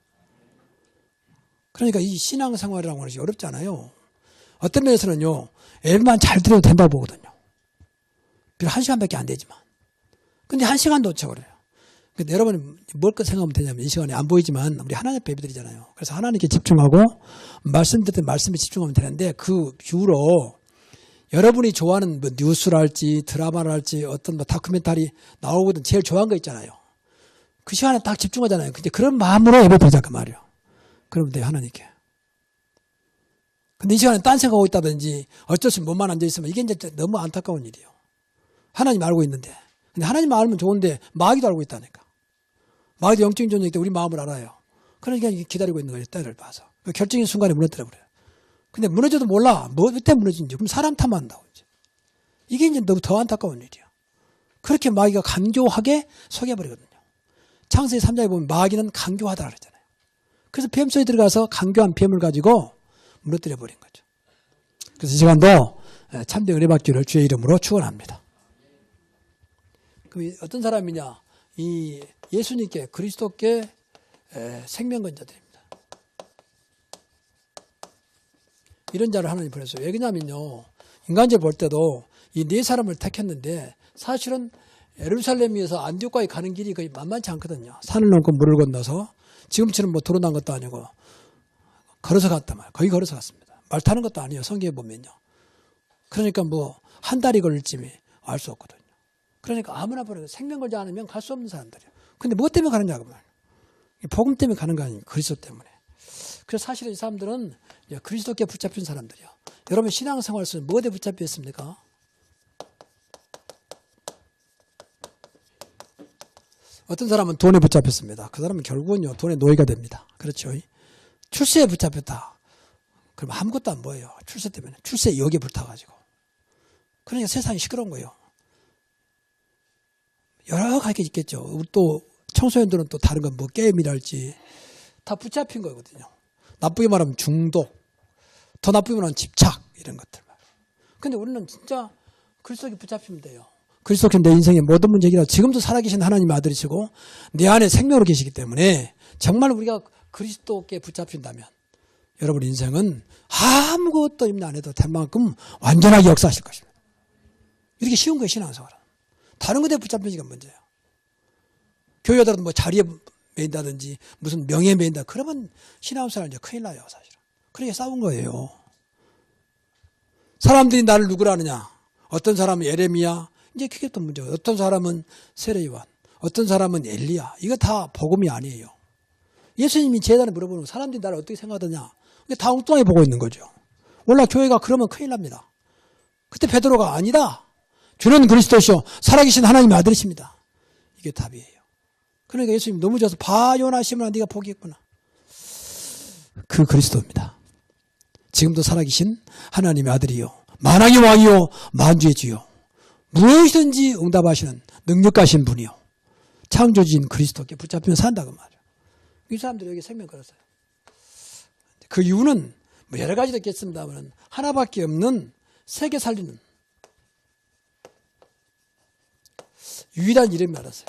그러니까 이 신앙생활이라는 것이 어렵잖아요. 어떤 면에서는요, 앱만 잘 들어도 된다고 보거든요. 비록 1시간밖에 안 되지만. 근데 1시간도 놓쳐버려요. 근데 여러분이 뭘 생각하면 되냐면 이 시간에 안 보이지만 우리 하나님 베비들이잖아요. 그래서 하나님께 집중하고 말씀 듣던 말씀에 집중하면 되는데 그 이후로 여러분이 좋아하는 뉴스랄지 드라마랄지 어떤 다큐멘터리 나오거든 제일 좋아하는 거 있잖아요. 그 시간에 딱 집중하잖아요. 근데 그런 마음으로 예배 드리자 그 말이에요. 그러면 돼요, 하나님께. 근데 이 시간에 딴 생각하고 있다든지 어쩔 수 없이 몸만 앉아있으면 이게 이제 너무 안타까운 일이에요. 하나님 알고 있는데. 근데 하나님 알면 좋은데 마귀도 알고 있다니까. 마귀도 영적인 존재이기 때문에 우리 마음을 알아요. 그러니까 기다리고 있는 거예요, 때를 봐서. 결정적인 순간에 무너뜨려버려요. 근데 무너져도 몰라. 뭐 때문에 무너진지. 그럼 사람 탓한다고 이제. 이게 이제 너무 더 안타까운 일이에요. 그렇게 마귀가 강교하게 속여버리거든요. 창세기 3장에 보면 마귀는 강교하다 그랬잖아요. 그래서 뱀소리 들어가서 강교한 뱀을 가지고 무너뜨려 버린 거죠. 그래서 이 시간도 참된 은혜 받기를 주의 이름으로 축원합니다. 그 어떤 사람이냐? 이 예수님께 그리스도께 생명 건자들입니다. 이런 자를 하나님 보냈어요. 왜 그러냐면요. 인간적으로 볼 때도 이 네 사람을 택했는데 사실은 예루살렘에서 안디옥까지 가는 길이 거의 만만치 않거든요. 산을 넘고 물을 건너서 지금처럼 도로 난 것도 아니고 걸어서 갔단 말이에요. 거의 걸어서 갔습니다. 말 타는 것도 아니에요. 성경에 보면요. 그러니까 한 달이 걸릴지 알 수 없거든요. 그러니까 아무나 버려도 생명 걸지 않으면 갈 수 없는 사람들이에요. 근데 무엇 때문에 가느냐고 말이에요. 복음 때문에 가는 거 아니에요. 그리스도 때문에. 그래서 사실은 이 사람들은 그리스도께 붙잡힌 사람들이야. 여러분 신앙생활 속에 뭐에 붙잡혀 있습니까? 어떤 사람은 돈에 붙잡혔습니다. 그 사람은 결국은요 돈의 노예가 됩니다. 그렇죠? 출세에 붙잡혔다. 그럼 아무것도 안 보여요. 출세 때문에. 출세에 여기에 붙어가지고. 그러니까 세상이 시끄러운 거예요. 여러 가지 있겠죠. 또 청소년들은 또 다른 건 뭐 게임이랄지 다 붙잡힌 거거든요. 나쁘게 말하면 중독, 더 나쁘게 말하면 집착 이런 것들. 근데 우리는 진짜 그리스도께 붙잡히면 돼요. 그리스도께 내 인생의 모든 문제 해결하고 지금도 살아계신 하나님의 아들이시고 내 안에 생명으로 계시기 때문에 정말 우리가 그리스도께 붙잡힌다면 여러분 인생은 아무것도 임내 안 해도 될 만큼 완전하게 역사하실 것입니다. 이렇게 쉬운 거예요, 신앙생활은. 다른 것에 붙잡히기가 문제예요. 교회들은 뭐 자리에 매인다든지 무슨 명예에 매인다. 그러면 신앙생활은 이제 큰일 나요, 사실은. 그렇게 싸운 거예요. 사람들이 나를 누구라 하느냐. 어떤 사람은 예레미야. 이제 그게 또 문제예요. 어떤 사람은 세례요한. 어떤 사람은 엘리야. 이거 다 복음이 아니에요. 예수님이 제단에 물어보는 사람들이 나를 어떻게 생각하느냐. 다 엉뚱하게 보고 있는 거죠. 원래 교회가 그러면 큰일 납니다. 그때 베드로가 아니다. 주는 그리스도시요 살아계신 하나님의 아들이십니다. 이게 답이에요. 그러니까 예수님 너무 좋아서 바요나 시몬아 네가 포기했구나. 그 그리스도입니다. 지금도 살아계신 하나님의 아들이요 만왕의 왕이요 만주의 주요 무엇이든지 응답하시는 능력 가신 분이요 창조주인 그리스도께 붙잡히면 산다 그 말이에요. 이 사람들이 여기 생명 걸었어요. 그 이유는 뭐 여러 가지도 있겠습니다만 하나밖에 없는 세계 살리는 유일한 이름이 알았어요.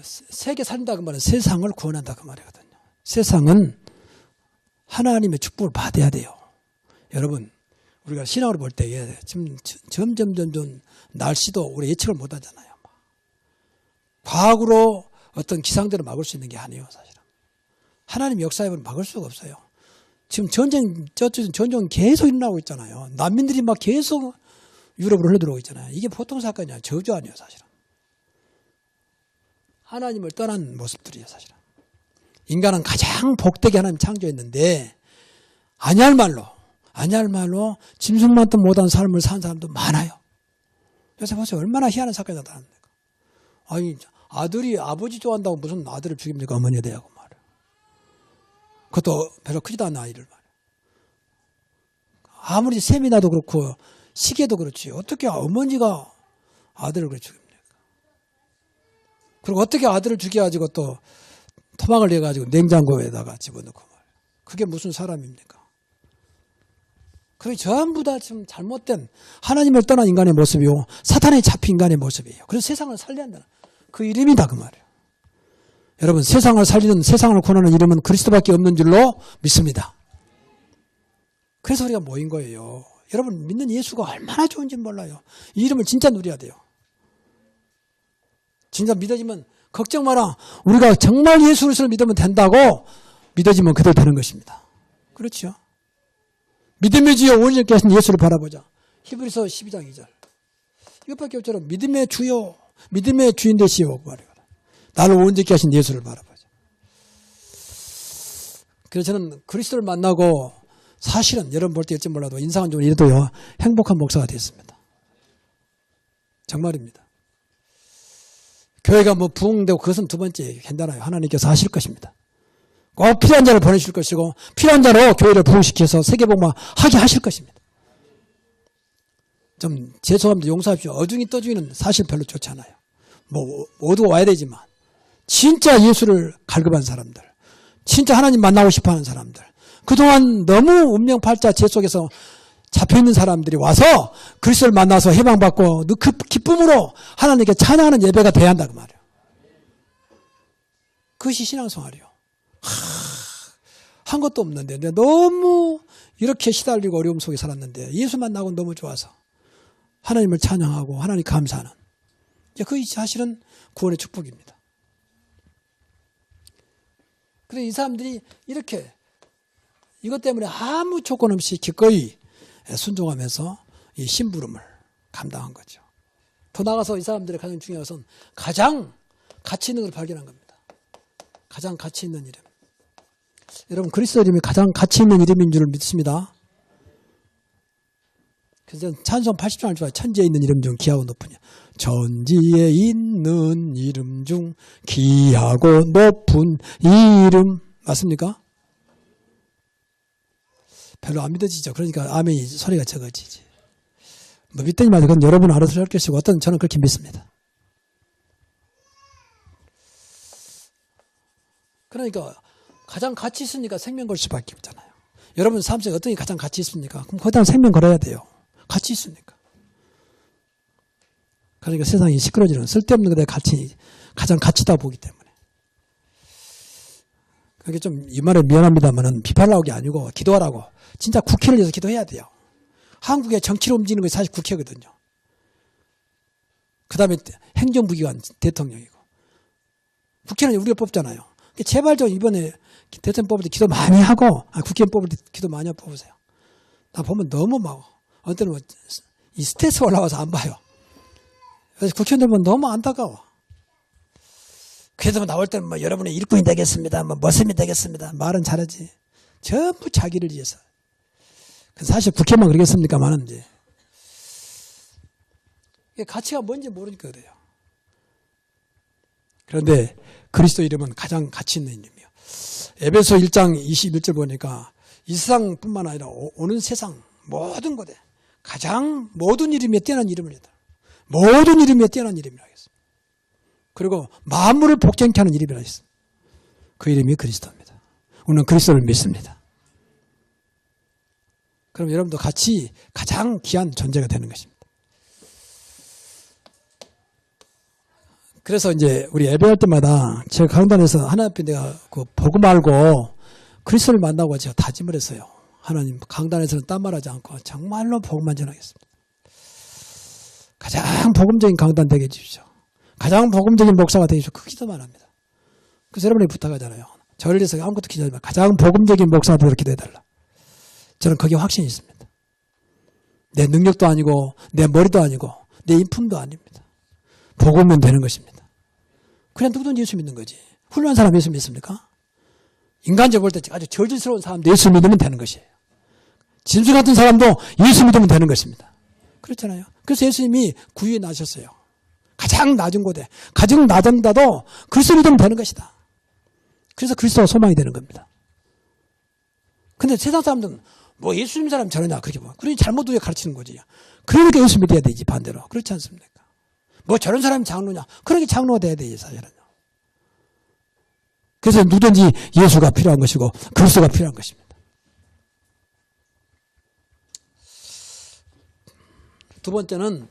세계 살린다 그 말은 세상을 구원한다 그 말이거든요. 세상은 하나님의 축복을 받아야 돼요. 여러분 우리가 신앙으로 볼 때 지금 점점 날씨도 우리 예측을 못 하잖아요. 과학으로 어떤 기상들을 막을 수 있는 게 아니에요, 사실은. 하나님 역사에 막을 수가 없어요. 지금 전쟁 계속 일어나고 있잖아요. 난민들이 막 계속 유럽으로 흘러들어오고 있잖아요. 이게 보통 사건이 아니에요. 저주 아니에요, 사실은. 하나님을 떠난 모습들이에요, 사실은. 인간은 가장 복되게 하나님 창조했는데 아니할 말로 짐승만도 못한 삶을 산 사람도 많아요. 요새 보세요. 얼마나 희한한 사건이 나타납니까? 아니 아들이 아버지 좋아한다고 무슨 아들을 죽입니까? 어머니에 대하고 말이에요. 그것도 별로 크지도 않은 아이를 말이에요. 아무리 셈이 나도 그렇고 시계도 그렇지 어떻게 어머니가 아들을 그렇게 죽입니까? 그리고 어떻게 아들을 죽여가지고 또 토막을 내가지고 냉장고에다가 집어넣고 말이에요. 그게 무슨 사람입니까? 그게 전부 다 지금 잘못된 하나님을 떠난 인간의 모습이요 사탄에 잡힌 인간의 모습이에요. 그래서 세상을 살려야 한다는 그 이름이다 그 말이에요. 여러분 세상을 살리는 세상을 구원하는 이름은 그리스도밖에 없는 줄로 믿습니다. 그래서 우리가 모인 거예요. 여러분 믿는 예수가 얼마나 좋은지 몰라요. 이 이름을 진짜 누려야 돼요. 진짜 믿어지면 걱정 마라. 우리가 정말 예수 그리스도를 믿으면 된다고 믿어지면 그대로 되는 것입니다. 그렇죠. 믿음의 주여 온전케 하신 예수를 바라보자. 히브리서 12장 2절. 이것밖에 없잖아. 믿음의 주여 믿음의 주인 되시오. 나를 온전케 하신 예수를 바라보자. 그래서 저는 그리스도를 만나고 사실은 여러분 볼 때 일지 몰라도 인상은 좀 이래도요 행복한 목사가 됐습니다. 정말입니다. 교회가 뭐 부흥되고 그것은 두 번째 괜찮아요. 하나님께서 하실 것입니다. 꼭 필요한 자를 보내실 것이고 필요한 자로 교회를 부흥시켜서 세계복음화 하게 하실 것입니다. 좀 죄송합니다. 용서하십시오. 어중이 떠중이는 사실 별로 좋지 않아요. 뭐 모두가 와야 되지만 진짜 예수를 갈급한 사람들 진짜 하나님 만나고 싶어하는 사람들 그동안 너무 운명팔자 죄 속에서 잡혀있는 사람들이 와서 그리스도를 만나서 해방받고 그 기쁨으로 하나님께 찬양하는 예배가 돼야 한다 그 말이에요. 그것이 신앙생활이에요. 한 것도 없는데 너무 이렇게 시달리고 어려움 속에 살았는데 예수 만나고 너무 좋아서 하나님을 찬양하고 하나님 감사하는 그것이 사실은 구원의 축복입니다. 그런데 이 사람들이 이렇게 이것 때문에 아무 조건 없이 기꺼이 순종하면서 이 심부름을 감당한 거죠. 더 나아가서 이 사람들의 가장 중요한 것은 가장 가치 있는 걸 발견한 겁니다. 가장 가치 있는 이름. 여러분 그리스도 이름이 가장 가치 있는 이름인 줄 믿습니다. 그래서 찬송 80장 할 줄 알아요. 천지에 있는 이름 중 귀하고 높으냐. 천지에 있는 이름 중 귀하고 높은 이름. 맞습니까? 별로 안 믿어지죠. 그러니까 아멘이 소리가 적어지지. 뭐 믿더니 말이죠. 그건 여러분 알아서 할 것이고 어떤 저는 그렇게 믿습니다. 그러니까 가장 가치 있으니까 생명 걸 수밖에 없잖아요. 여러분 삶 속에 어떤 게 가장 가치 있습니까? 그럼 거기다 생명 걸어야 돼요. 가치 있으니까. 그러니까 세상이 시끄러지는 쓸데없는 것에 가장 가치다 보기 때문에. 그게 좀 이 말에 미안합니다만은 비판하는 게 아니고 기도하라고. 진짜 국회를 위해서 기도해야 돼요. 한국의 정치를 움직이는 것이 사실 국회거든요. 그 다음에 행정부기관 대통령이고. 국회는 우리가 뽑잖아요. 제발 좀 이번에 대통령 뽑을 때 기도 많이 하고, 국회의원 뽑을 때 기도 많이 하고 뽑으세요. 나 보면 너무 막, 어떤 때는 이 스트레스 올라와서 안 봐요. 그래서 국회의원들 보면 너무 안타까워. 그래서 나올 때는 뭐 여러분의 일꾼이 되겠습니다. 뭐 머슴이 되겠습니다. 말은 잘하지. 전부 자기를 위해서. 사실 국회만 그러겠습니까만은 이제. 가치가 뭔지 모르니까 그래요. 그런데 그리스도 이름은 가장 가치 있는 이름이에요. 에베소 1장 21절 보니까 이 세상뿐만 아니라 오는 세상 모든 것에 가장 모든 이름에 뛰어난 이름을 했다. 모든 이름에 뛰어난 이름이라 했습니다. 그리고 만물을 복전케 하는 이름이라 했습니다. 그 이름이 그리스도입니다. 우리는 그리스도를 믿습니다. 그럼 여러분도 같이 가장 귀한 존재가 되는 것입니다. 그래서 이제 우리 예배할 때마다 제가 강단에서 하나님 앞에 내가 그 복음 알고 그리스도를 만나고 제가 다짐을 했어요. 하나님 강단에서는 딴 말하지 않고 정말로 복음만 전하겠습니다. 가장 복음적인 강단 되게 해주십시오. 가장 복음적인 목사가 되게 해주십시오. 그 기도만 합니다. 그래서 여러분이 부탁하잖아요. 저를 위해서 아무것도 기도하지 마. 가장 복음적인 목사가 되도록 기도해달라. 저는 거기에 확신이 있습니다. 내 능력도 아니고 내 머리도 아니고 내 인품도 아닙니다. 복음은 되는 것입니다. 그냥 누구든지 예수 믿는 거지. 훌륭한 사람 예수 믿습니까? 인간적으로 볼 때 아주 저질스러운 사람도 예수 믿으면 되는 것이에요. 짐승 같은 사람도 예수 믿으면 되는 것입니다. 그렇잖아요. 그래서 예수님이 구유에 나셨어요. 가장 낮은 곳에 가장 낮은 데도 그리스도 믿으면 되는 것이다. 그래서 그리스도가 소망이 되는 겁니다. 근데 세상 사람들은 뭐 예수 믿는 사람 저러냐 그렇게 뭐 그러니 잘못 우리가 가르치는 거지. 그러니까 예수 믿어야 되지 반대로. 그렇지 않습니까? 뭐 저런 사람이 장로냐? 그러니까 장로가 돼야 되지 사실은. 그래서 누구든지 예수가 필요한 것이고 그리스도가 필요한 것입니다. 두 번째는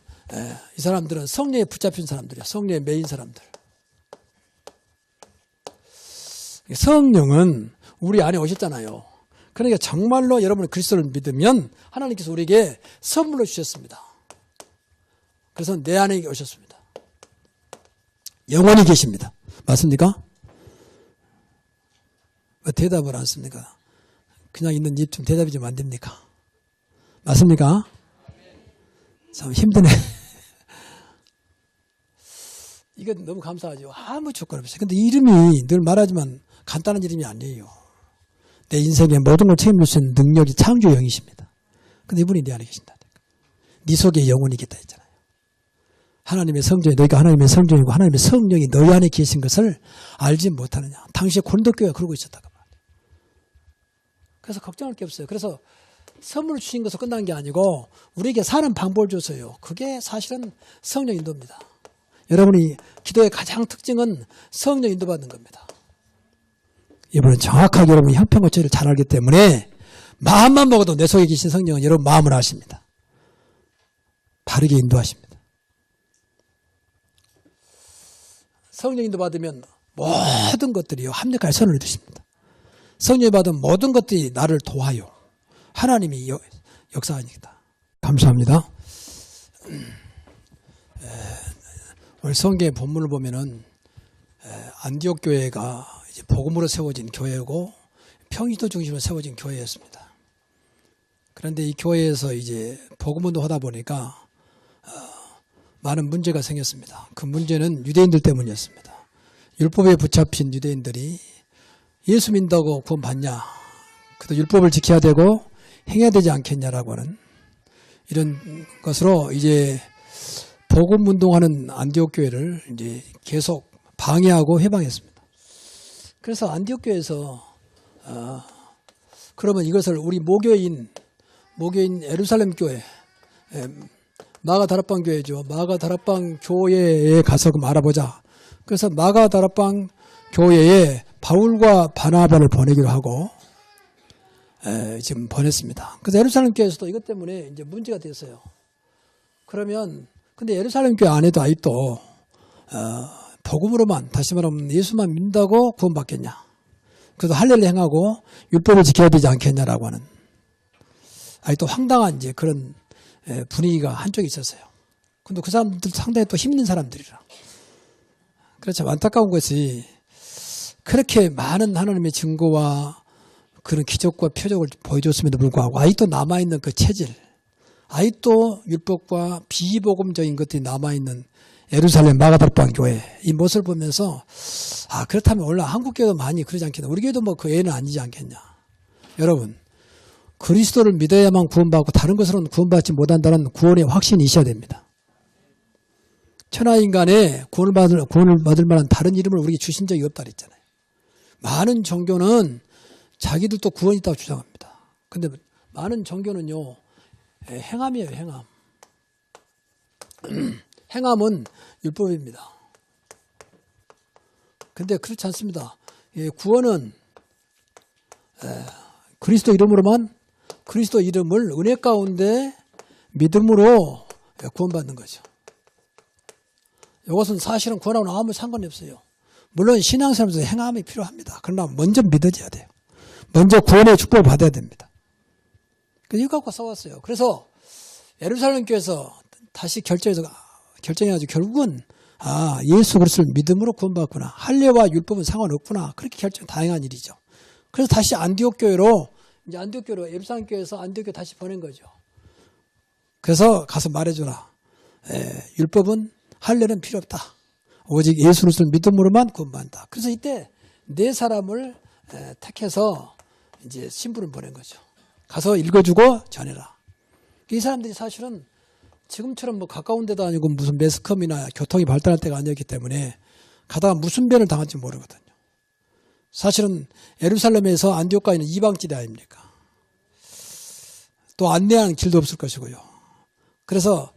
이 사람들은 성령에 붙잡힌 사람들이야. 성령에 매인 사람들. 성령은 우리 안에 오셨잖아요. 그러니까 정말로 여러분이 그리스도를 믿으면 하나님께서 우리에게 선물로 주셨습니다. 그래서 내 안에 오셨습니다. 영원히 계십니다. 맞습니까? 왜 대답을 안 씁니까? 그냥 있는 입 좀 대답이 좀 안 됩니까? 맞습니까? 참 힘드네. 이건 너무 감사하죠. 아무 조건 없어요. 근데 이름이 늘 말하지만 간단한 이름이 아니에요. 내 인생의 모든 걸 책임질 수 있는 능력이 창조의 영이십니다. 근데 이분이 내 안에 계신다. 네 속에 영혼이 있다 했잖아요. 하나님의 성전이 너희가 하나님의 성전이고 하나님의 성령이 너희 안에 계신 것을 알지 못하느냐. 당시에 고린도교회가 그러고 있었다고 말이에요. 그래서 걱정할 게 없어요. 그래서 선물을 주신 것으로 끝난 게 아니고 우리에게 사는 방법을 줬어요. 그게 사실은 성령 인도입니다. 여러분이 기도의 가장 특징은 성령 인도받는 겁니다. 이번엔 정확하게 여러분이 형편과 죄를 잘 알기 때문에 마음만 먹어도 내 속에 계신 성령은 여러분 마음을 아십니다. 바르게 인도하십니다. 성령 인도 받으면 모든 것들이 합력할 선을 이루십니다. 성령 받은 모든 것들이 나를 도와요. 하나님이 역사하니까. 감사합니다. 오늘 성경의 본문을 보면은 안디옥 교회가 이제 복음으로 세워진 교회고 평신도 중심으로 세워진 교회였습니다. 그런데 이 교회에서 이제 복음운동 하다 보니까 많은 문제가 생겼습니다. 그 문제는 유대인들 때문이었습니다. 율법에 붙잡힌 유대인들이 예수 믿는다고 구원 받냐? 그래도 율법을 지켜야 되고 행해야 되지 않겠냐라고 하는 이런 것으로 이제 복음 운동하는 안디옥 교회를 이제 계속 방해하고 해방했습니다. 그래서 안디옥 교회에서 그러면 이것을 우리 모교인 예루살렘 교회, 마가 다락방 교회죠. 마가 다락방 교회에 가서 그럼 알아보자. 그래서 마가 다락방 교회에 바울과 바나바를 보내기로 하고 지금 보냈습니다. 그래서 예루살렘 교회에서도 이것 때문에 이제 문제가 됐어요. 그러면 근데 예루살렘 교회 안에도 아직도 복음으로만 다시 말하면 예수만 믿는다고 구원받겠냐? 그래도 할례를 행하고 율법을 지켜야 되지 않겠냐라고 하는 아직도 황당한 이제 그런 분위기가 한쪽에 있었어요. 근데 그 사람들 상당히 또 힘있는 사람들이라. 그렇죠. 안타까운 것이 그렇게 많은 하나님의 증거와 그런 기적과 표적을 보여줬음에도 불구하고 아직도 남아있는 그 체질, 아직도 율법과 비복음적인 것들이 남아있는 예루살렘 마가다락방 교회 이 모습을 보면서 그렇다면 원래 한국 교회도 많이 그러지 않겠나. 우리 교회도 뭐 그 애는 아니지 않겠냐. 여러분 그리스도를 믿어야만 구원받고 다른 것으로는 구원받지 못한다는 구원의 확신이 있어야 됩니다. 천하인간의 구원을 받을 만한 다른 이름을 우리에게 주신 적이 없다 그랬잖아요. 많은 종교는 자기들도 구원이 있다고 주장합니다. 근데 많은 종교는요 행함이에요. 행함. 행함은 율법입니다. 근데 그렇지 않습니다. 구원은 그리스도 이름으로만 그리스도 이름을 은혜 가운데 믿음으로 구원받는 거죠. 이것은 사실은 구원하고는 아무 상관이 없어요. 물론 신앙생활에서 행함이 필요합니다. 그러나 먼저 믿어져야 돼요. 먼저 구원의 축복을 받아야 됩니다. 이거 갖고 싸웠어요. 그래서 예루살렘 교회에서 다시 결정해가지고 결국은 예수 그리스도를 믿음으로 구원받구나. 할례와 율법은 상관없구나. 그렇게 결정 다양한 일이죠. 그래서 다시 안디옥 교회로 예루살렘 교회에서 안디옥 교회 다시 보낸 거죠. 그래서 가서 말해주라. 율법은 할례는 필요 없다. 오직 예수 그리스도를 믿음으로만 구원받는다. 그래서 이때 네 사람을 택해서 이제 신부를 보낸 거죠. 가서 읽어주고 전해라. 이 사람들이 사실은 지금처럼 뭐 가까운 데도 아니고 무슨 매스컴이나 교통이 발달할 때가 아니었기 때문에 가다가 무슨 변을 당할지 모르거든요. 사실은 예루살렘에서 안디옥까지는 이방지대 아닙니까? 또 안내하는 길도 없을 것이고요. 그래서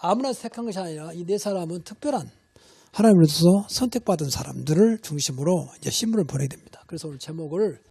아무나 택한 것이 아니라 이 네 사람은 특별한 하나님으로서 선택받은 사람들을 중심으로 이제 신문을 보내게 됩니다. 그래서 오늘 제목을